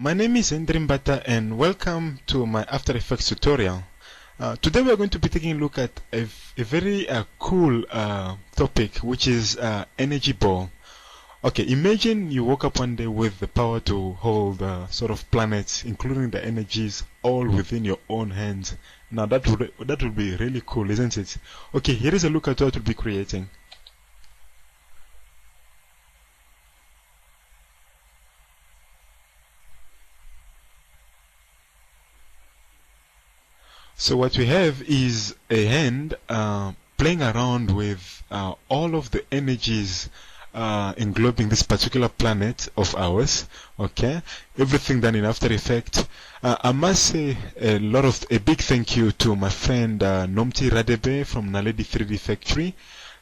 My name is Henrythejedi and welcome to my After Effects tutorial. Today we are going to be taking a look at a very cool topic, which is energy ball. Okay, imagine you woke up one day with the power to hold sort of planets, including the energies, all within your own hands. Now that would be really cool, isn't it? Okay, here is a look at what we'll be creating. So what we have is a hand playing around with all of the energies englobing this particular planet of ours. Okay, everything done in After Effects. I must say a big thank you to my friend Henrythejedi from Naledi 3D Factory.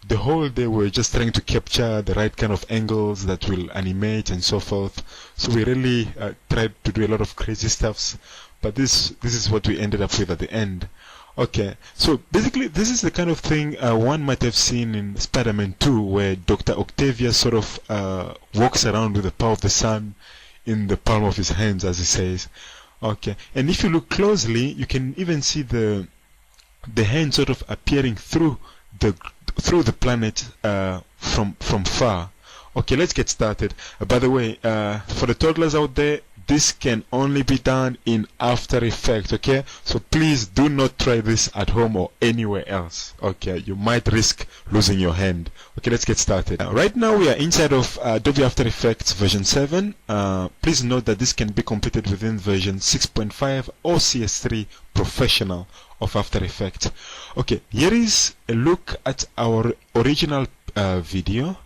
The whole day we're just trying to capture the right kind of angles that will animate and so forth. So we really tried to do a lot of crazy stuffs, but this is what we ended up with at the end. Okay, so basically this is the kind of thing one might have seen in Spider-Man 2, where Dr. Octavius sort of walks around with the power of the sun in the palm of his hands, as he says. Okay, and if you look closely, you can even see the hand sort of appearing through the planet from far. Okay, let's get started. By the way, for the toddlers out there, this can only be done in After Effects, okay? So please do not try this at home or anywhere else, okay? You might risk losing your hand. Okay, let's get started. Right now we are inside of Adobe After Effects version 7. Please note that this can be completed within version 6.5 or CS3 Professional of After Effects. Okay, here is a look at our original video,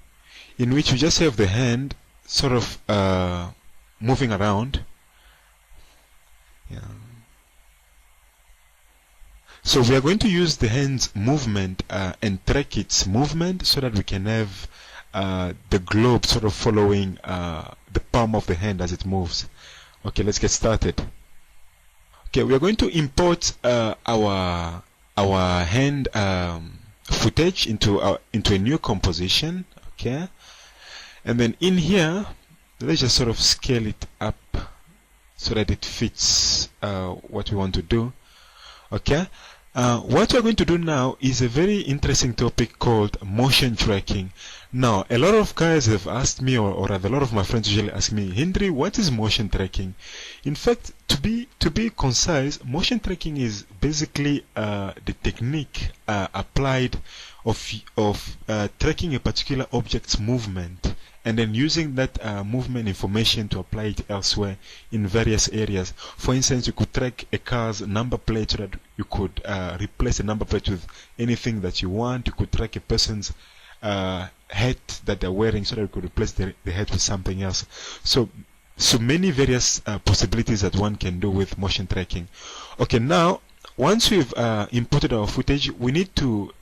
in which we just have the hand sort of moving around. Yeah. So we are going to use the hand's movement and track its movement so that we can have the globe sort of following the palm of the hand as it moves. Okay, let's get started. Okay, we are going to import our hand footage into a new composition. Okay, and then in here, let's just sort of scale it up so that it fits what we want to do. Okay, what we're going to do now is a very interesting topic called motion tracking. Now, a lot of guys have asked me, or rather a lot of my friends usually ask me, Henry, what is motion tracking? In fact, to be concise, motion tracking is basically the technique applied of tracking a particular object's movement, and then using that movement information to apply it elsewhere in various areas. For instance, you could track a car's number plate so that you could replace the number plate with anything that you want. You could track a person's hat that they're wearing so that you could replace the hat with something else. So many various possibilities that one can do with motion tracking. Okay, now once we've imported our footage, we need to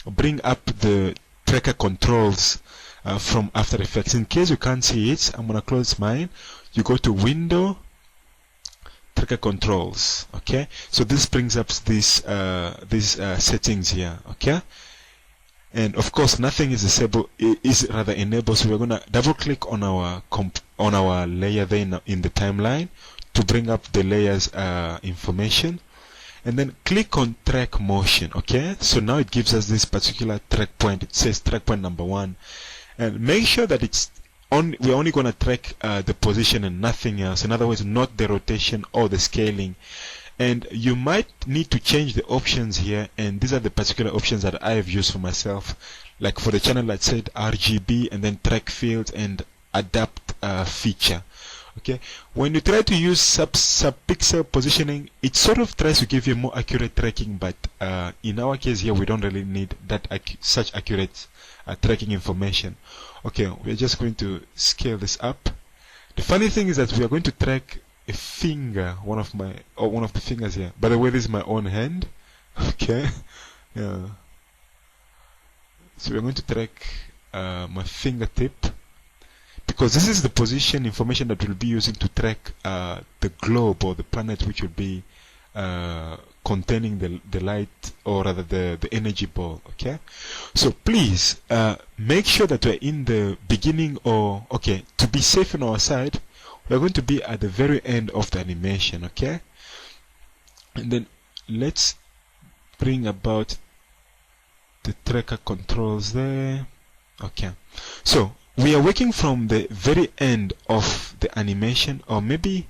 bring up the tracker controls from After Effects. In case you can't see it, I'm gonna close mine. You go to Window, Tracker Controls. Okay, so this brings up these settings here. Okay, and of course nothing is enabled. So we're gonna double click on our layer there in the timeline to bring up the layers information, and then click on Track Motion. Okay, so now it gives us this particular track point. It says track point number 1. And make sure that we're only going to track the position and nothing else. In other words, not the rotation or the scaling. And you might need to change the options here, and these are the particular options that I have used for myself. Like for the channel, I said RGB, and then track field and adapt feature. Okay, when you try to use sub-pixel positioning, it sort of tries to give you more accurate tracking, but in our case here, we don't really need that such accurate tracking information. Okay, we're just going to scale this up. The funny thing is that we are going to track a finger, one of the fingers here. By the way, this is my own hand. Okay, yeah. So we're going to track my fingertip, because this is the position information that we'll be using to track the globe or the planet, which will be containing the light, or rather the energy ball. Okay, so please make sure that we're in the beginning, or okay, to be safe on our side, we're going to be at the very end of the animation, okay? And then let's bring about the tracker controls there. Okay, so we are working from the very end of the animation, or maybe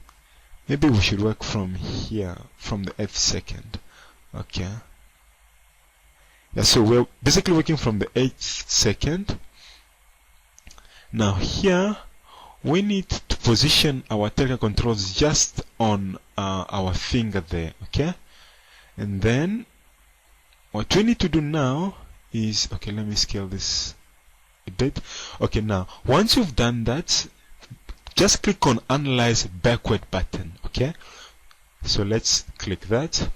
we should work from here, from the 8th second. Okay, yeah, so we're basically working from the 8th second. Now here we need to position our tracker controls just on our finger there, okay? And then what we need to do now is, okay, let me scale this a bit. Okay, now once you've done that, just click on Analyze Backward button, okay? So let's click that.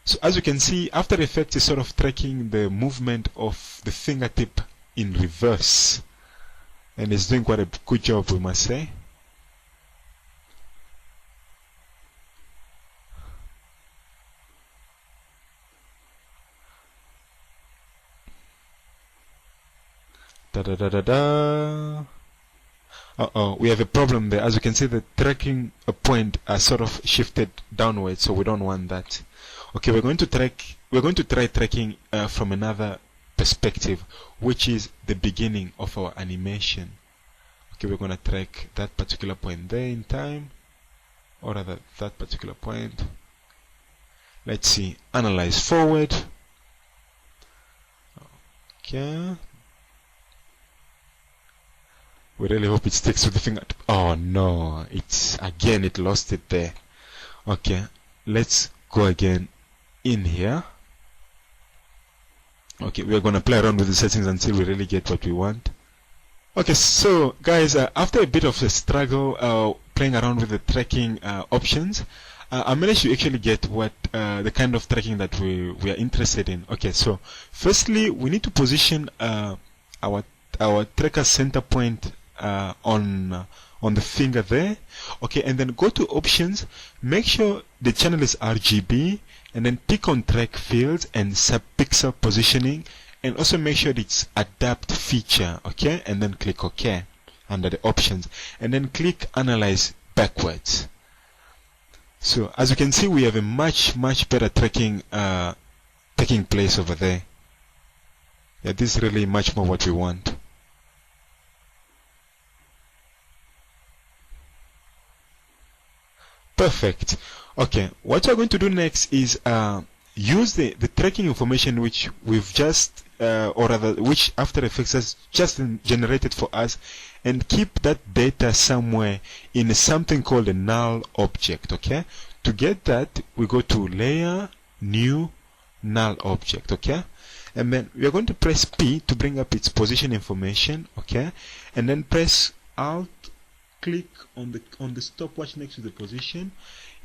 So as you can see, After Effects is sort of tracking the movement of the fingertip in reverse, and it's doing quite a good job, we must say. We have a problem there. As you can see, the tracking point are sort of shifted downwards, so we don't want that. Okay, we're going to try tracking from another perspective, which is the beginning of our animation. Okay, we're going to track that particular point there in time, or rather that particular point. Let's see, analyze forward. Okay, we really hope it sticks with the finger. Oh no, it lost it there. Okay, let's go again in here. Okay, we're going to play around with the settings until we really get what we want. Okay, so guys, after a bit of a struggle playing around with the tracking options, I managed to actually get what the kind of tracking that we are interested in. Okay, so firstly we need to position our tracker center point on the finger there. Okay, and then go to options, make sure the channel is RGB, and then pick on track fields and sub-pixel positioning, and also make sure it's adapt feature. Okay, and then click OK under the options, and then click analyze backwards. So as you can see, we have a much better tracking taking place over there. Yeah, this is really much more what we want. Perfect. Okay, what we're going to do next is use the tracking information which we've just, or rather, which After Effects has just generated for us, and keep that data somewhere in something called a null object. Okay, to get that, we go to Layer, New, Null Object. Okay, and then we are going to press P to bring up its position information. Okay, and then press Alt. Click on the stopwatch next to the position.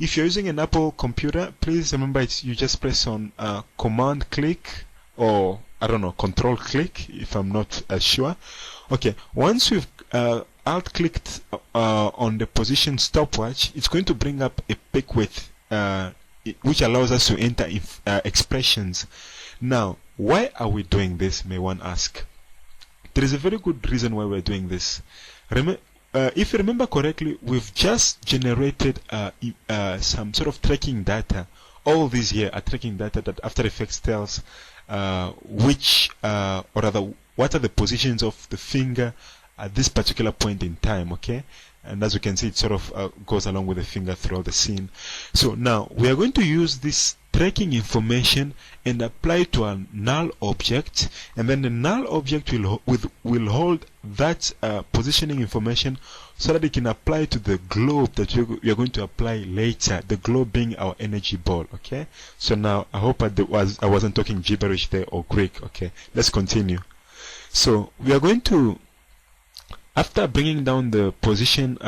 If you're using an Apple computer, please remember you just press on Command click, or I don't know, Control click if I'm not sure. Okay, once we've Alt clicked on the position stopwatch, it's going to bring up a pick width which allows us to enter expressions. Now, why are we doing this, may one ask? There is a very good reason why we're doing this. If you remember correctly, we've just generated some sort of tracking data. All these here are tracking data that After Effects tells which, or rather, what are the positions of the finger at this particular point in time, okay? And as you can see, it sort of goes along with the finger throughout the scene. So now, we are going to use this tracking information and apply it to a null object, and then the null object will hold that positioning information so that it can apply to the globe that we are going to apply later, the globe being our energy ball. Okay, so now I hope I wasn't talking gibberish there or Greek. Okay, let's continue. So we are going to, after bringing down the position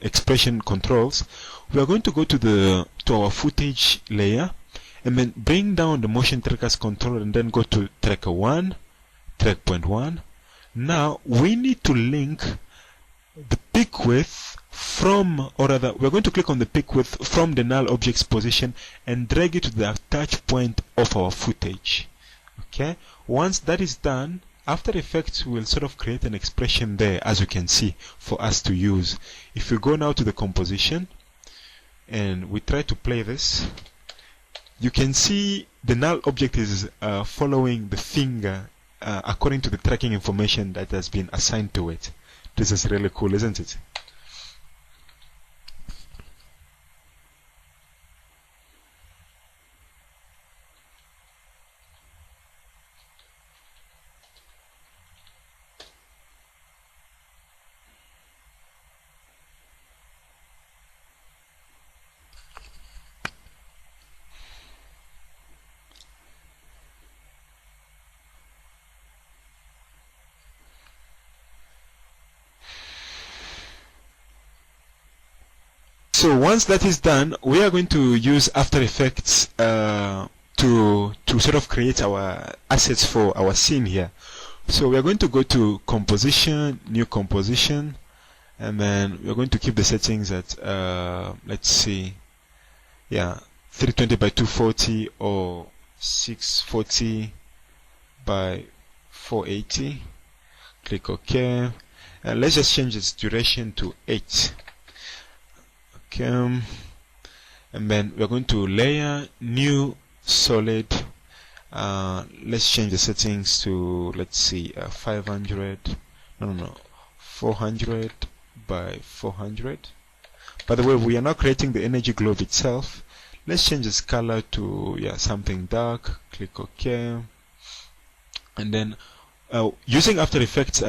expression controls, we are going to go to our footage layer, and then bring down the motion trackers controller, and then go to tracker 1, track point 1. Now we need to link the peak width from, or rather, we're going to click on the peak width from the null object's position and drag it to the attach point of our footage. Okay, once that is done, After Effects will sort of create an expression there, as you can see, for us to use. If we go now to the composition and we try to play this, you can see the null object is following the finger according to the tracking information that has been assigned to it. This is really cool, isn't it? So once that is done, we are going to use After Effects to sort of create our assets for our scene here. So we are going to go to Composition, New Composition, and then we are going to keep the settings at let's see, yeah, 320 by 240 or 640 by 480. Click OK, and let's just change its duration to 8. Okay, and then we're going to layer, new, solid. Let's change the settings to, let's see, 500, no, 400 by 400. By the way, we are now creating the energy globe itself. Let's change its color to, yeah, something dark. Click OK, and then using After Effects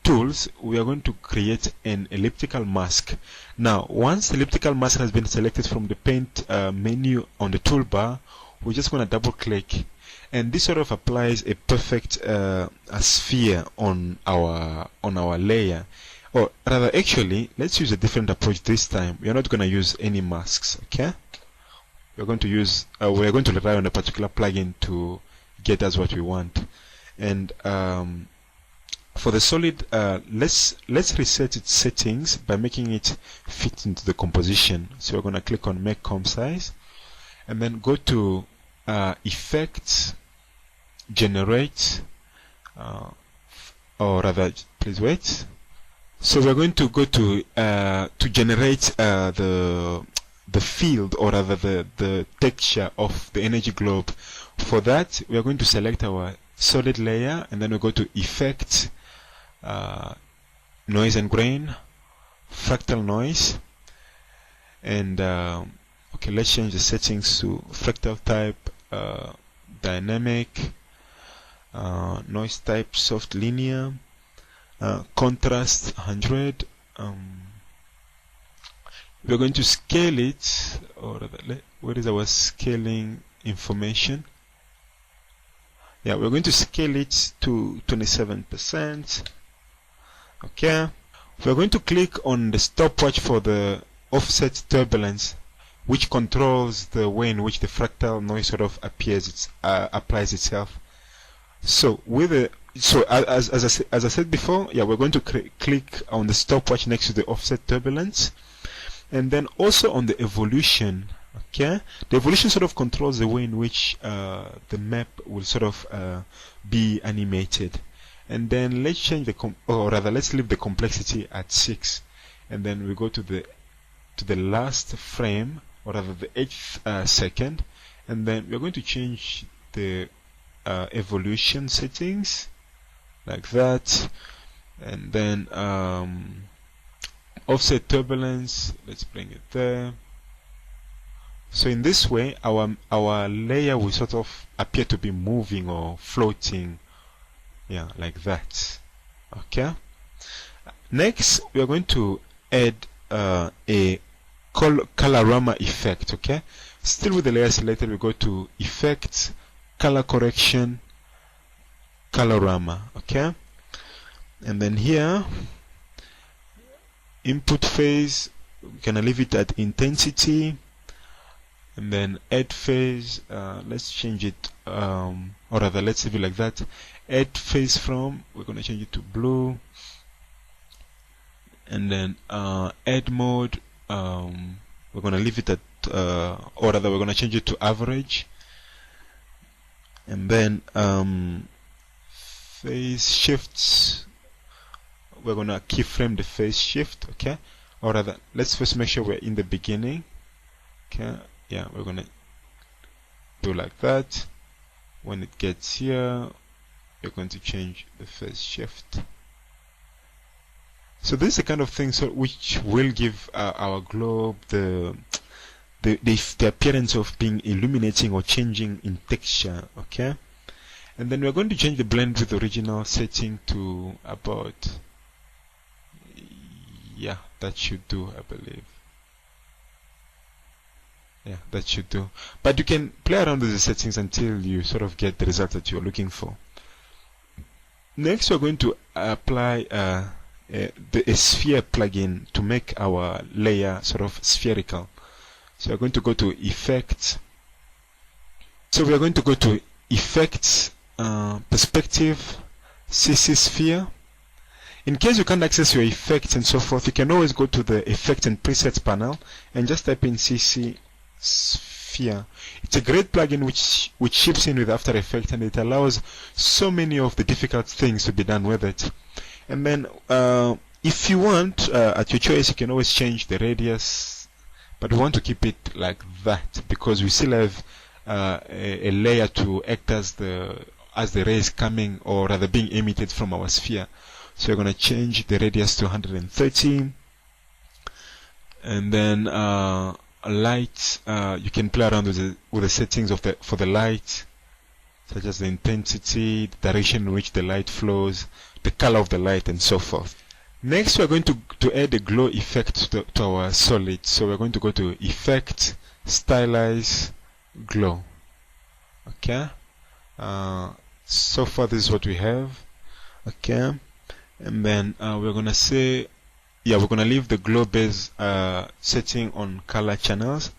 tools, we are going to create an elliptical mask. Now, once the elliptical mask has been selected from the paint menu on the toolbar, we're just going to double click, and this sort of applies a perfect a sphere on our layer. Or rather, actually, let's use a different approach this time. We are not going to use any masks. Okay, we're going to use we're going to rely on a particular plugin to get us what we want. And for the solid, let's reset its settings by making it fit into the composition. So we're going to click on Make Comp Size, and then go to Effects, Generate, or rather, please wait. So we're going to go to generate the field, or rather the texture of the energy globe. For that, we are going to select our solid layer, and then we go to Effect, Noise and Grain, Fractal Noise, and okay, let's change the settings to Fractal Type, Dynamic, Noise Type, Soft Linear, Contrast 100. We're going to scale it, or where is our scaling information? Yeah, we're going to scale it to 27%. Okay, we're going to click on the stopwatch for the offset turbulence, which controls the way in which the fractal noise sort of applies itself. So as I said before, yeah, we're going to click on the stopwatch next to the offset turbulence, and then also on the evolution. Okay, the evolution sort of controls the way in which the map will sort of be animated. And then let's change let's leave the complexity at 6, and then we go to the last frame, or rather the 8th second, and then we're going to change the evolution settings like that, and then offset turbulence, let's bring it there. So in this way, our layer will sort of appear to be moving or floating, yeah, like that. Okay. Next, we are going to add a colorama effect. Okay. Still with the layer selected, we go to Effects, Color Correction, Colorama. Okay. And then here, input phase, we're gonna leave it at intensity. And then add phase, let's change it, or rather let's leave it like that. Add phase from, we're going to change it to blue. And then add mode, we're going to leave it at, or rather we're going to change it to average. And then phase shifts. We're gonna keyframe the phase shift, okay? Or rather, let's first make sure we're in the beginning. Okay, yeah, we're gonna do like that. When it gets here, you're going to change the phase shift. So this is the kind of thing which will give our globe the appearance of being illuminating or changing in texture, okay? And then we're going to change the blend with the original setting to about, yeah, that should do, I believe. Yeah, that should do. But you can play around with the settings until you sort of get the result that you're looking for. Next, we're going to apply a sphere plugin to make our layer sort of spherical. So we're going to go to Effects. So we are going to go to Effects, Perspective, CC Sphere. In case you can't access your effects and so forth, you can always go to the Effect and Presets panel and just type in CC Sphere. It's a great plugin which ships in with After Effects, and it allows so many of the difficult things to be done with it. And then if you want, at your choice, you can always change the radius, but we want to keep it like that because we still have a layer to act as the rays coming, or rather being emitted from our sphere. So we're going to change the radius to 130, and then light, you can play around with the settings for the light, such as the intensity, the direction in which the light flows, the color of the light, and so forth. Next, we're going to add a glow effect to our solid. So we're going to go to Effect, Stylize, Glow. Okay. So far, this is what we have. Okay. And then we're gonna say, yeah, we're gonna leave the glow base setting on color channels.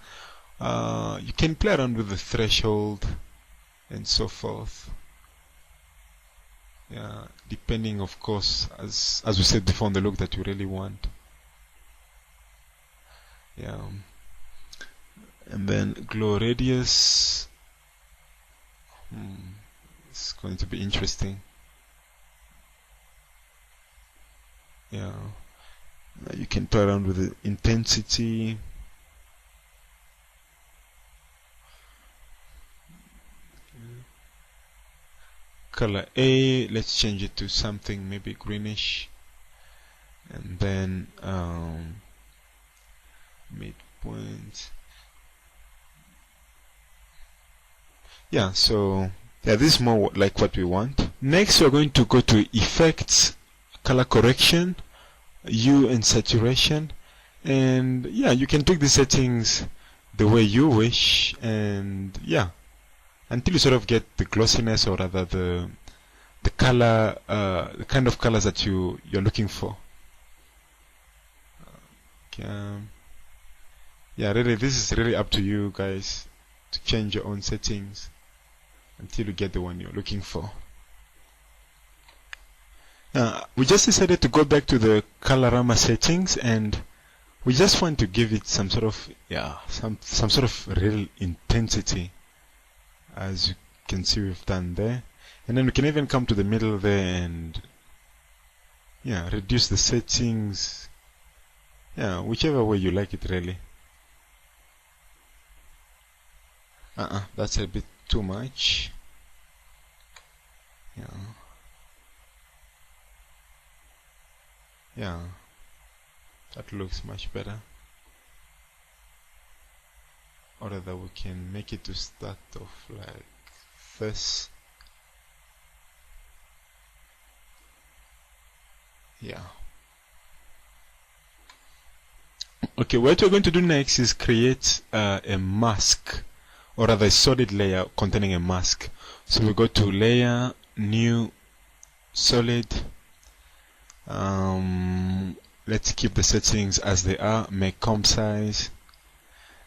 You can play around with the threshold and so forth. Yeah, depending, of course, as we said before, on the look that you really want. Yeah. And then glow radius. It's going to be interesting. Yeah. You can play around with the intensity. Color A, let's change it to something maybe greenish, and then midpoint. Yeah, so yeah, this is more like what we want. Next, we're going to go to Effects, Color Correction, Hue and Saturation, and yeah, you can tweak the settings the way you wish, and yeah, until you sort of get the glossiness, or rather the color, the kind of colors that you're looking for. Okay. Yeah, really, this is really up to you guys to change your own settings until you get the one you're looking for. We just decided to go back to the Colorama settings, and we just want to give it some sort of, yeah, some sort of real intensity. As you can see, we've done there, and then we can even come to the middle there and yeah, reduce the settings, yeah, whichever way you like it, really. That's a bit too much. Yeah, that looks much better. Or rather, we can make it to start off like this. Yeah. Okay, what we're going to do next is create a mask, or rather a solid layer containing a mask. So we go to Layer, New, Solid. Let's keep the settings as they are. Make comp size,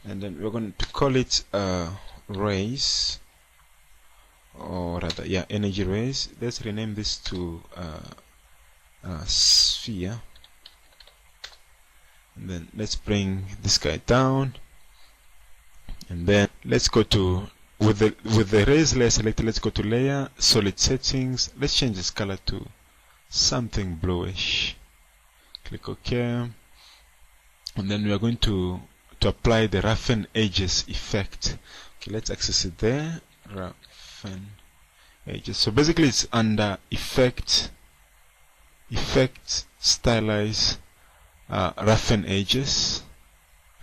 and then we're going to call it rays, or rather, yeah, energy rays. Let's rename this to sphere, and then let's bring this guy down, and then let's go to with the raise layer selected, let's go to layer, solid settings. Let's change this color to something bluish. Click OK, and then we are going to apply the roughen edges effect. Okay, let's access it there. Roughen edges. So basically, it's under effect, stylize, roughen edges.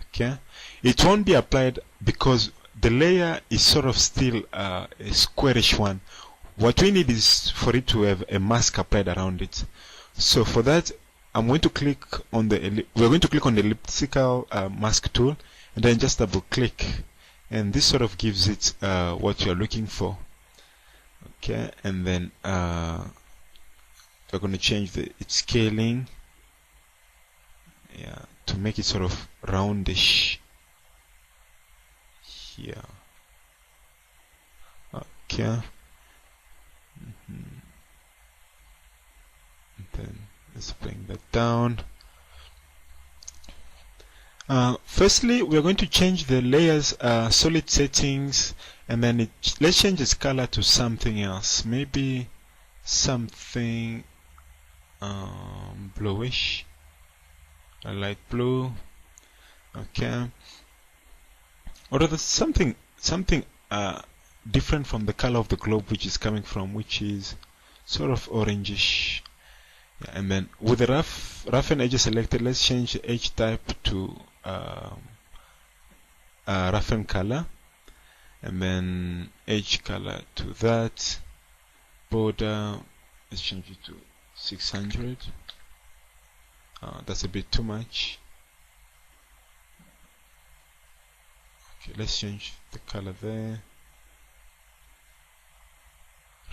Okay, it won't be applied because the layer is sort of still a squarish one. What we need is for it to have a mask applied around it. So for that, I'm going to click on the we're going to click on the elliptical mask tool, and then just double click, and this sort of gives it what you're looking for. Okay, and then we're going to change its scaling, yeah, to make it sort of roundish here. Okay. Then let's bring that down. Firstly, we're going to change the layers solid settings, and then let's change its color to something else, maybe something bluish, a light blue. Okay, or rather something different from the color of the globe which is coming from, which is sort of orangish. Yeah, and then with the roughen edges selected, let's change the edge type to roughen color, and then edge color to that. Border, let's change it to 600. That's a bit too much. Okay, let's change the color there.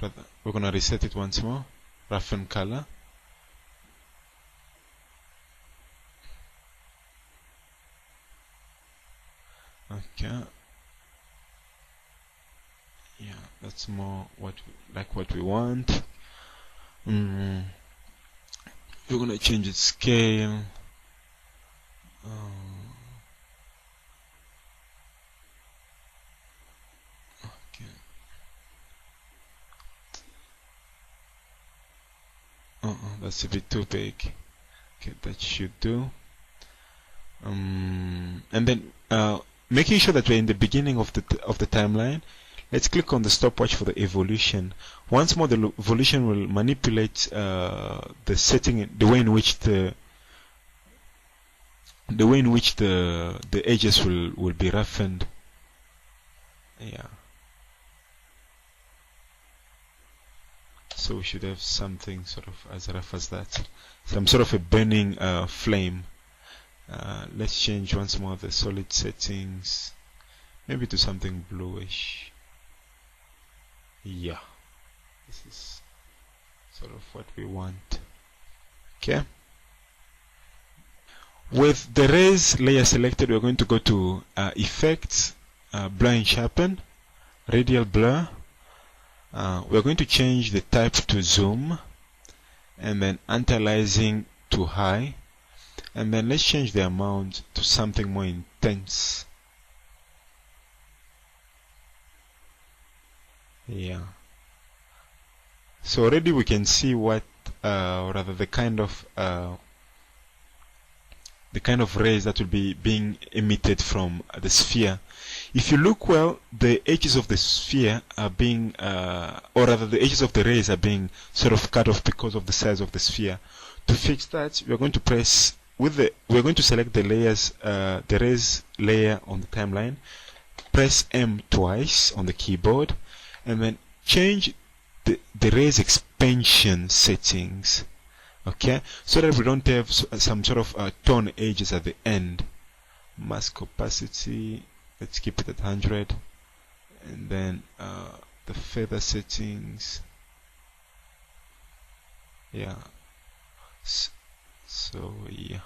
Rather, we're gonna reset it once more. Roughen color. Okay. Yeah, that's more what we want. We're gonna change its scale. Okay. That's a bit too big. Okay, that should do. And then making sure that we're in the beginning of the timeline, let's click on the stopwatch for the evolution. Once more, the evolution will manipulate the setting, the way in which the edges will be roughened. Yeah. So we should have something sort of as rough as that, some sort of a burning flame. Let's change once more the solid settings, maybe to something bluish. Yeah, this is sort of what we want. Okay. With the raise layer selected, we're going to go to effects, blur and sharpen, radial blur. We're going to change the type to zoom, and then anti-aliasing to high, and then let's change the amount to something more intense. Yeah. So already we can see what, rather the kind of rays that will be being emitted from the sphere. If you look well, the edges of the sphere are being, or rather the edges of the rays are being sort of cut off because of the size of the sphere. To fix that, we are going to press we're going to select the layers, the raise layer on the timeline. Press M twice on the keyboard, and then change the raise expansion settings. Okay, so that we don't have some sort of tone edges at the end. Mask opacity, let's keep it at 100, and then the feather settings. Yeah. So yeah,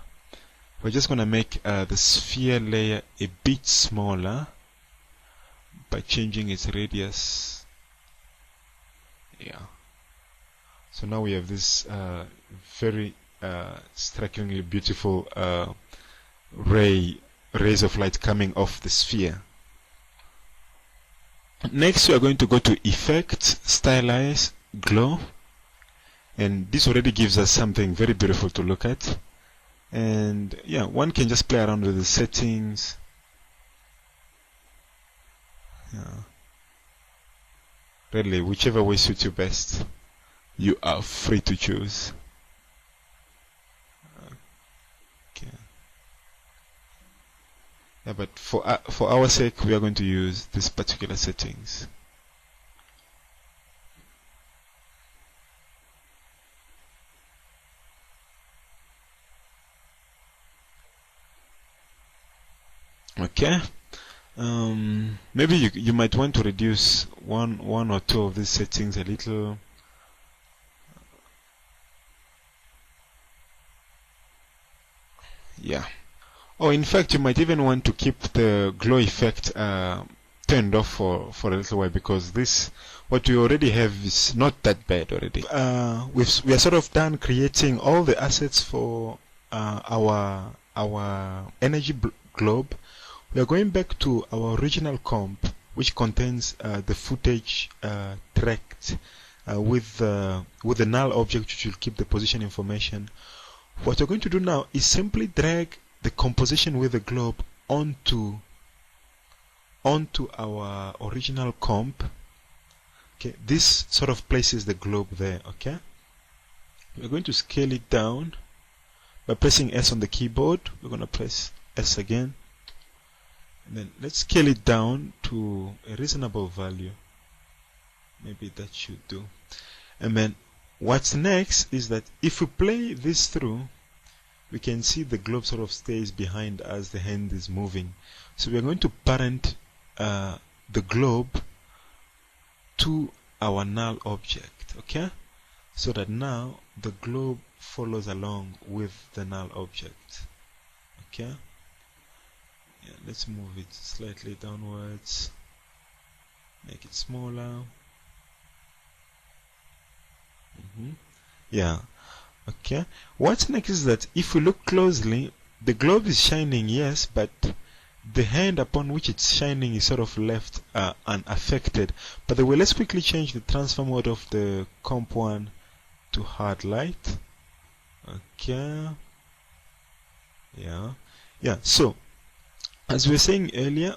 we're just gonna make the sphere layer a bit smaller by changing its radius. Yeah. So now we have this very strikingly beautiful rays of light coming off the sphere. Next we are going to go to Effect, Stylize, Glow, and this already gives us something very beautiful to look at. And yeah, one can just play around with the settings. Yeah. Really, whichever way suits you best, you are free to choose. Okay. Yeah, but for our sake, we are going to use this particular settings. Okay. Maybe you might want to reduce one or two of these settings a little. Yeah. Or in fact, you might even want to keep the glow effect turned off for a little while, because this, what we already have, is not that bad already. We are sort of done creating all the assets for our energy globe. We are going back to our original comp, which contains the footage tracked with the null object, which will keep the position information. What we're going to do now is simply drag the composition with the globe onto our original comp. Okay, this sort of places the globe there. Okay, we're going to scale it down by pressing S on the keyboard. We're going to press S again, and then let's scale it down to a reasonable value. Maybe that should do. And then what's next is that if we play this through, we can see the globe sort of stays behind as the hand is moving. So we are going to parent the globe to our null object, okay? So that now the globe follows along with the null object, okay? Yeah, let's move it slightly downwards, make it smaller. Yeah. Okay. What's next is that if we look closely, the globe is shining, yes, but the hand upon which it's shining is sort of left unaffected. By the way, let's quickly change the transfer mode of the comp one to hard light. Okay. Yeah. So, as we were saying earlier,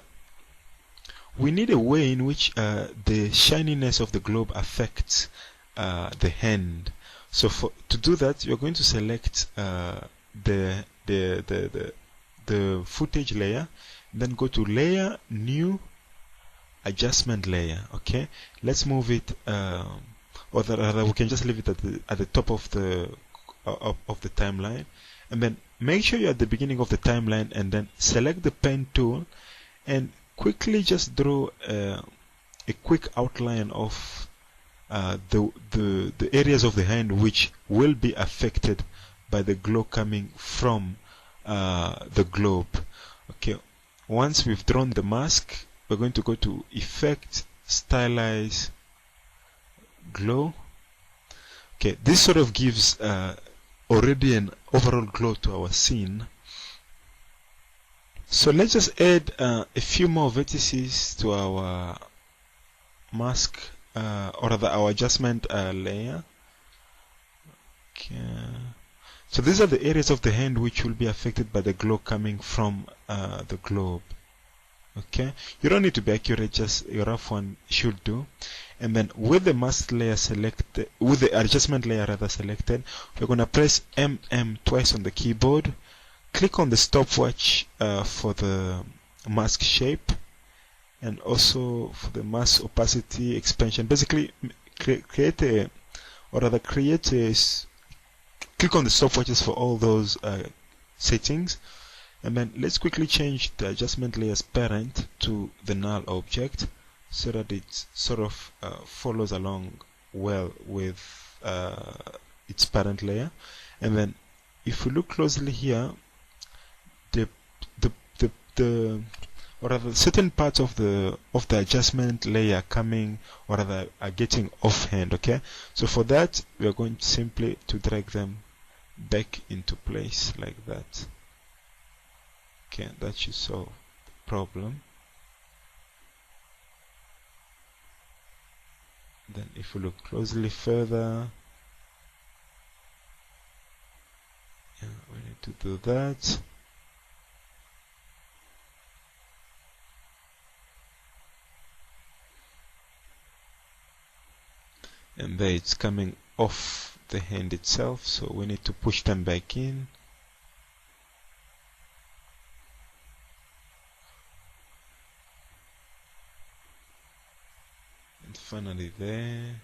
we need a way in which the shininess of the globe affects the hand. So to do that, you're going to select the footage layer, then go to Layer, New, Adjustment Layer. Okay, let's move it, or rather, we can just leave it at the top of the timeline, and then make sure you're at the beginning of the timeline, and then select the pen tool, and quickly just draw a quick outline of the areas of the hand which will be affected by the glow coming from the globe. Okay, once we've drawn the mask, we're going to go to Effect, Stylize, Glow. Okay, this sort of gives already an overall glow to our scene. So let's just add a few more vertices to our mask, or rather our adjustment layer. Okay. So these are the areas of the hand which will be affected by the glow coming from the globe. Okay, you don't need to be accurate, just a rough one should do. And then with the mask layer selected, with the adjustment layer rather selected, we're going to press MM twice on the keyboard. Click on the stopwatch for the mask shape, and also for the mask opacity expansion. Basically, create a, or rather create a, click on the stopwatches for all those settings, and then let's quickly change the adjustment layer's parent to the null object, so that it sort of follows along well with its parent layer. And then if we look closely here, or rather certain parts of the adjustment layer coming, or rather are getting offhand. Okay, so for that we are going simply to drag them back into place like that. Okay, that should solve the problem. then if we look closely further, yeah, we need to do that. And there it's coming off the hand itself, so we need to push them back in. And finally there.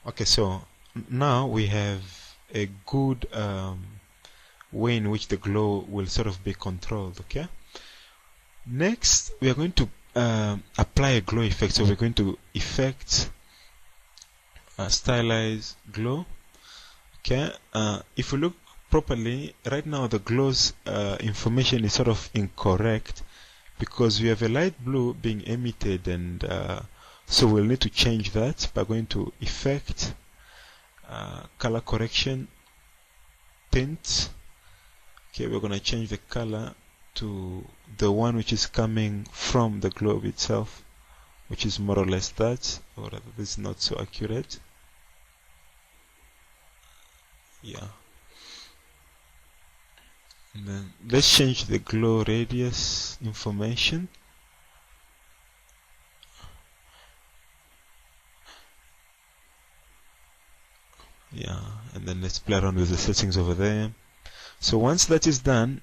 Okay, so now we have a good way in which the glow will sort of be controlled. Okay, next we are going to apply a glow effect. So we're going to effect stylize glow. Okay, if we look properly right now, the glow's information is sort of incorrect because we have a light blue being emitted, and so we'll need to change that by going to effect, color correction, tint. Okay, we're going to change the color to the one which is coming from the globe itself, which is more or less that, or rather this is not so accurate. Yeah. And then let's change the glow radius information. Yeah, and then let's play around with the settings over there. So once that is done,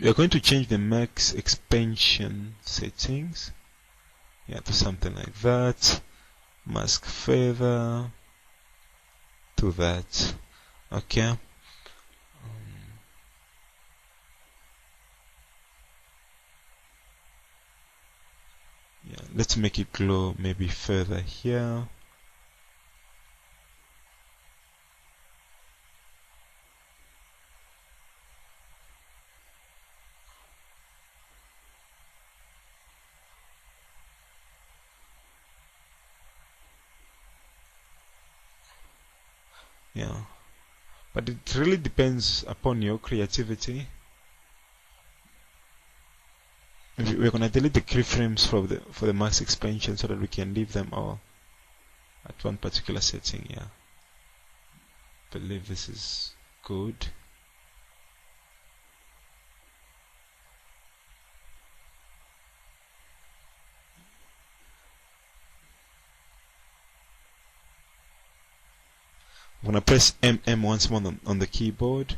we are going to change the max expansion settings, yeah, to something like that. Mask feather to that. Okay. Yeah, let's make it glow maybe further here. Yeah, but it really depends upon your creativity. We're gonna delete the keyframes for the max expansion so that we can leave them all at one particular setting. Yeah, believe this is good. I'm gonna press MM once more on the keyboard.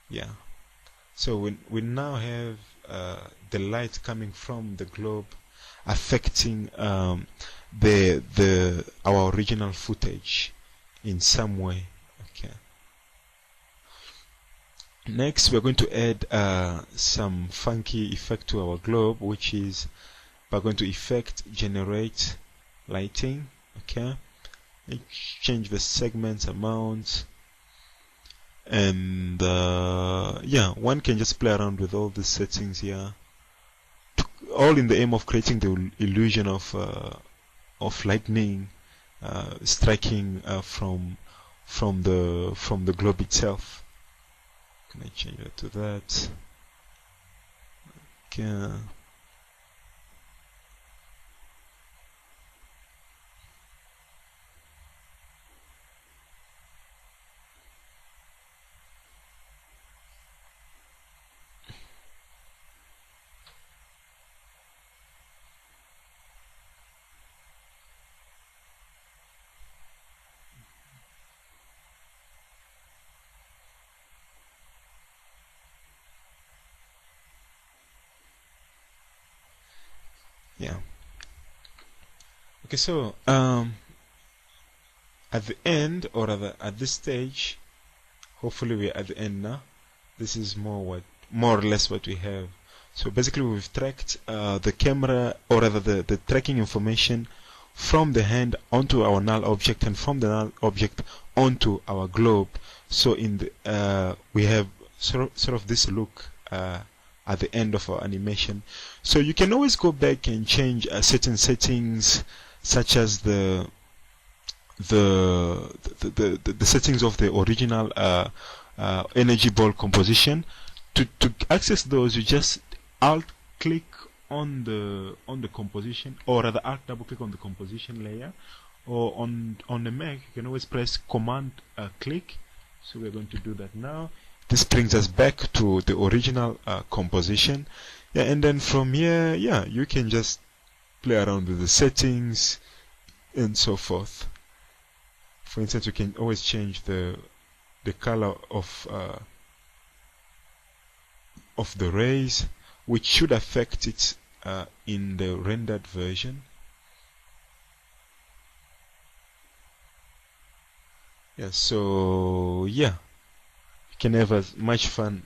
Yeah, so we now have the light coming from the globe affecting our original footage in some way. Okay. Next, we're going to add some funky effect to our globe, which is we're going to effect generate lighting. Okay, change the segments amount, and yeah, one can just play around with all the settings here, all in the aim of creating the illusion of lightning striking from the globe itself. Can I change that to that? Okay. Yeah. Okay, so at the end, or rather at this stage, hopefully we're at the end now. This is more or less what we have. So basically we've tracked the camera, or rather the tracking information from the hand onto our null object, and from the null object onto our globe. So in the we have sort of this look at the end of our animation. So you can always go back and change certain settings, such as the settings of the original energy ball composition. To access those, you just alt click on the composition, or rather alt double click on the composition layer, or on the Mac you can always press command click. So we're going to do that now. This brings us back to the original composition. Yeah, and then from here, yeah, you can just play around with the settings and so forth. For instance, you can always change the color of the rays, which should affect it in the rendered version. Yeah, so yeah, you can have as much fun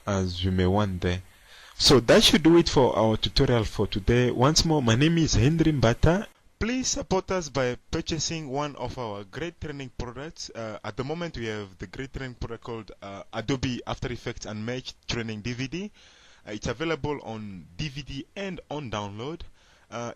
as you may want there. So that should do it for our tutorial for today. Once more, my name is Henrythejedi. Please support us by purchasing one of our great training products. At the moment, we have the great training product called Adobe After Effects Unmatched Training DVD. It's available on DVD and on download.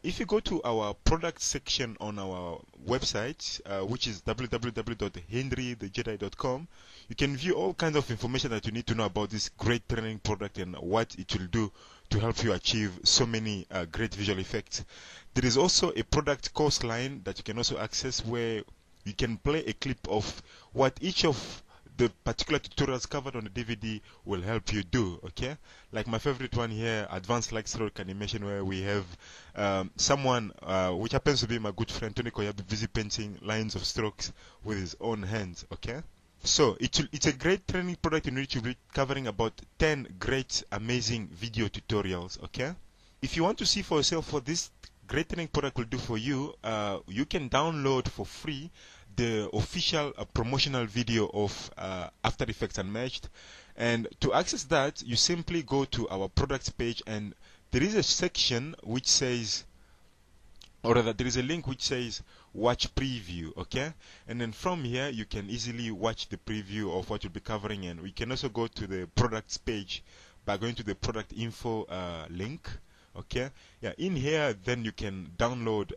If you go to our product section on our website, which is www.henrythejedi.com, you can view all kinds of information that you need to know about this great training product and what it will do to help you achieve so many great visual effects. There is also a product course line that you can also access, where you can play a clip of what each of the particular tutorials covered on the DVD will help you do. Okay, like my favorite one here, advanced light stroke animation, where we have someone which happens to be my good friend Tony Koyabe, busy painting lines of strokes with his own hands. Okay, so it's a great training product in which you'll be covering about 10 great amazing video tutorials. Okay, if you want to see for yourself what this great training product will do for you, you can download for free the official promotional video of After Effects Unmatched. And to access that, you simply go to our products page, and there is a section which says, or rather there is a link which says watch preview. Okay, and then from here you can easily watch the preview of what you'll be covering. And we can also go to the products page by going to the product info link. Okay, yeah, in here then you can download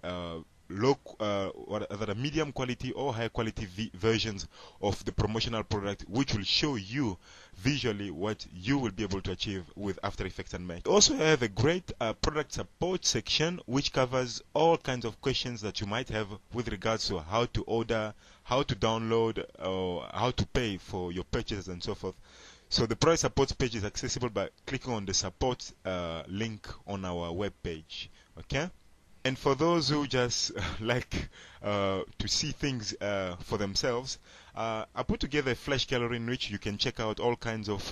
medium quality or high quality versions of the promotional product, which will show you visually what you will be able to achieve with After Effects Unmatched. We also have a great product support section, which covers all kinds of questions that you might have with regards to how to order, how to download, or how to pay for your purchases and so forth. So the product support page is accessible by clicking on the support link on our web page. Okay, and for those who just like to see things for themselves, I put together a flash gallery in which you can check out all kinds of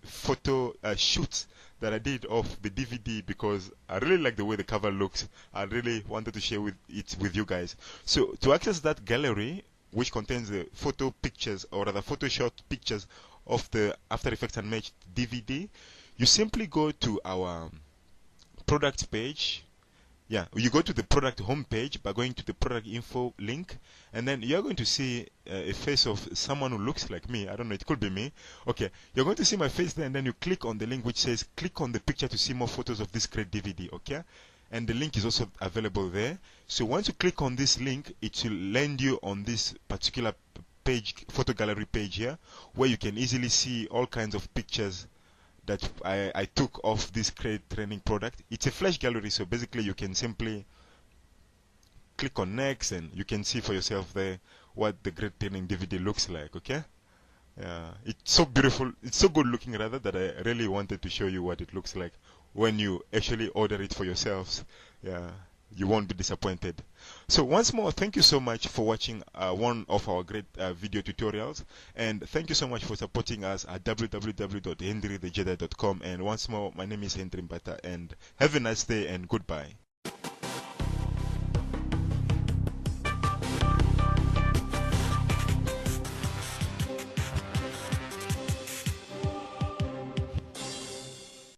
photo shoots that I did of the DVD, because I really like the way the cover looks. I really wanted to share it with you guys. So to access that gallery, which contains the photo pictures, or rather Photoshop pictures of the After Effects Unmatched DVD, you simply go to our product page. Yeah, you go to the product homepage by going to the product info link, and then you're going to see a face of someone who looks like me. I don't know, it could be me. Okay, you're going to see my face there, and then you click on the link which says click on the picture to see more photos of this great DVD. Okay, and the link is also available there. So once you click on this link, it will land you on this particular page, photo gallery page here, where you can easily see all kinds of pictures that I took of this great training product. It's a flash gallery, so basically you can simply click on next, and you can see for yourself there what the great training DVD looks like. Okay, it's so beautiful, it's so good looking rather, that I really wanted to show you what it looks like when you actually order it for yourselves. Yeah, you won't be disappointed. So once more, thank you so much for watching one of our great video tutorials, and thank you so much for supporting us at www.henrythejedi.com. And once more, my name is Henrythejedi, and have a nice day and goodbye.